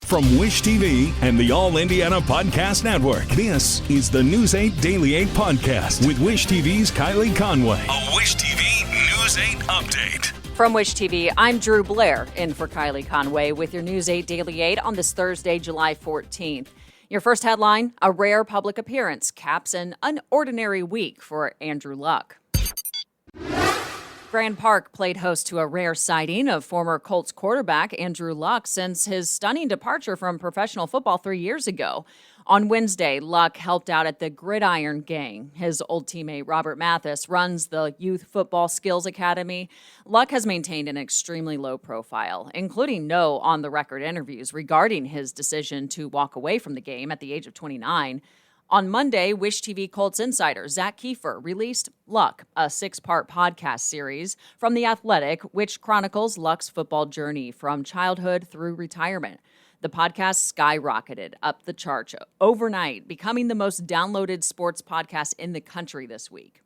From Wish TV and the All Indiana Podcast Network, this is the News 8 Daily 8 Podcast with Wish TV's Kylie Conway. A Wish TV News 8 update. From Wish TV, I'm Drew Blair, in for Kylie Conway with your News 8 Daily 8 on this Thursday, July 14th. Your first headline, a rare public appearance caps an unordinary week for Andrew Luck. Grand Park played host to a rare sighting of former Colts quarterback Andrew Luck since his stunning departure from professional football 3 years ago. On Wednesday, Luck helped out at the Gridiron Gang. His old teammate Robert Mathis runs the Youth Football Skills Academy. Luck has maintained an extremely low profile, including no on-the-record interviews regarding his decision to walk away from the game at the age of 29. On Monday, Wish TV Colts insider Zach Kiefer released Luck, a 6-part podcast series from The Athletic, which chronicles Luck's football journey from childhood through retirement. The podcast skyrocketed up the charts overnight, becoming the most downloaded sports podcast in the country this week.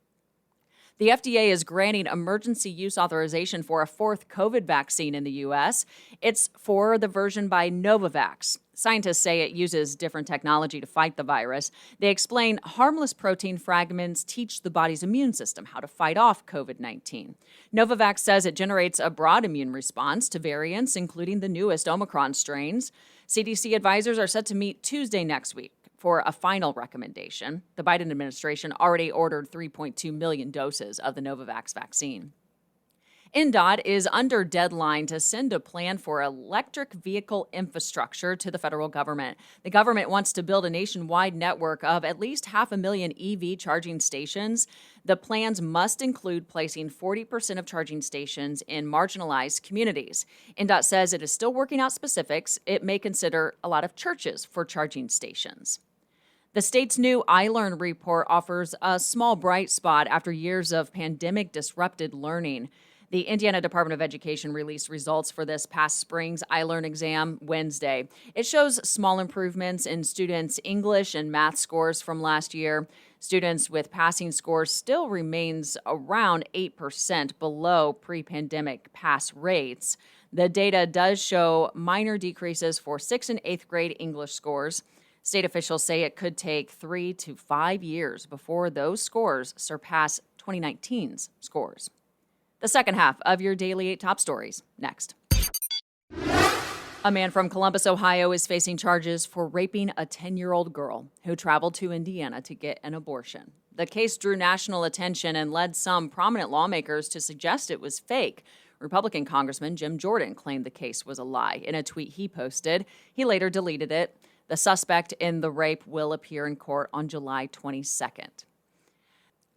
The FDA is granting emergency use authorization for a fourth COVID vaccine in the U.S. It's for the version by Novavax. Scientists say it uses different technology to fight the virus. They explain harmless protein fragments teach the body's immune system how to fight off COVID-19. Novavax says it generates a broad immune response to variants, including the newest Omicron strains. CDC advisors are set to meet Tuesday next week for a final recommendation. The Biden administration already ordered 3.2 million doses of the Novavax vaccine. NDOT is under deadline to send a plan for electric vehicle infrastructure to the federal government. The government wants to build a nationwide network of at least 500,000 EV charging stations. The plans must include placing 40% of charging stations in marginalized communities. NDOT says it is still working out specifics. It may consider a lot of churches for charging stations. The state's new iLearn report offers a small bright spot after years of pandemic-disrupted learning. The Indiana Department of Education released results for this past spring's iLearn exam Wednesday. It shows small improvements in students' English and math scores from last year. Students with passing scores still remains around 8% below pre-pandemic pass rates. The data does show minor decreases for 6th and 8th grade English scores. State officials say it could take 3 to 5 years before those scores surpass 2019's scores. The second half of your Daily 8 top stories, next. A man from Columbus, Ohio is facing charges for raping a 10-year-old girl who traveled to Indiana to get an abortion. The case drew national attention and led some prominent lawmakers to suggest it was fake. Republican Congressman Jim Jordan claimed the case was a lie in a tweet he posted. He later deleted it. The suspect in the rape will appear in court on July 22nd.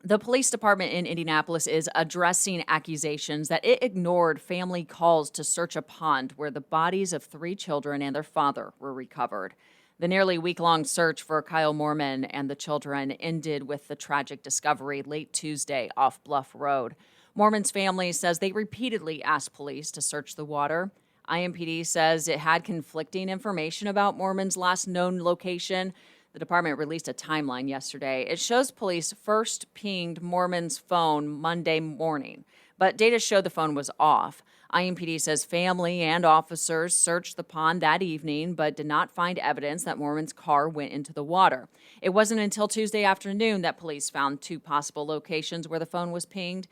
The police department in Indianapolis is addressing accusations that it ignored family calls to search a pond where the bodies of 3 children and their father were recovered. The nearly week-long search for Kyle Mormon and the children ended with the tragic discovery late Tuesday off Bluff Road. Mormon's family says they repeatedly asked police to search the water. IMPD says it had conflicting information about Mormon's last known location. The department released a timeline yesterday. It shows police first pinged Mormon's phone Monday morning, but data showed the phone was off. IMPD says family and officers searched the pond that evening, but did not find evidence that Mormon's car went into the water. It wasn't until Tuesday afternoon that police found 2 possible locations where the phone was pinged.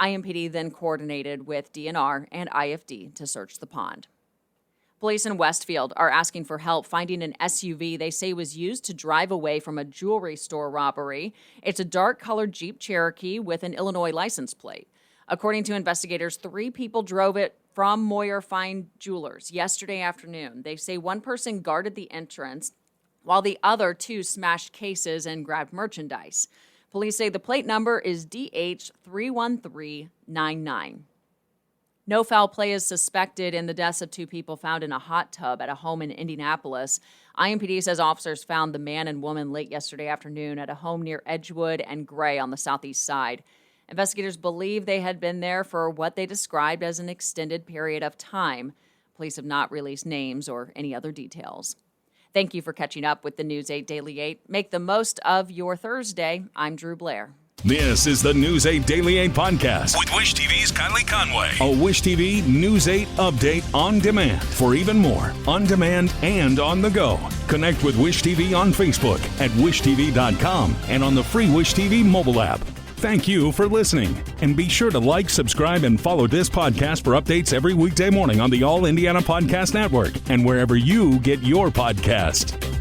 IMPD then coordinated with DNR and IFD to search the pond. Police in Westfield are asking for help finding an SUV they say was used to drive away from a jewelry store robbery. It's a dark-colored Jeep Cherokee with an Illinois license plate. According to investigators, 3 people drove it from Moyer Fine Jewelers yesterday afternoon. They say one person guarded the entrance, while the other 2 smashed cases and grabbed merchandise. Police say the plate number is DH31399. No foul play is suspected in the deaths of 2 people found in a hot tub at a home in Indianapolis. IMPD says officers found the man and woman late yesterday afternoon at a home near Edgewood and Gray on the southeast side. Investigators believe they had been there for what they described as an extended period of time. Police have not released names or any other details. Thank you for catching up with the News 8 Daily 8. Make the most of your Thursday. I'm Drew Blair. This is the News 8 Daily 8 podcast with Wish TV's Kylie Conway. A Wish TV News 8 update on demand for even more on demand and on the go. Connect with Wish TV on Facebook at wishtv.com and on the free Wish TV mobile app. Thank you for listening, and be sure to like, subscribe, and follow this podcast for updates every weekday morning on the All Indiana Podcast Network and wherever you get your podcast.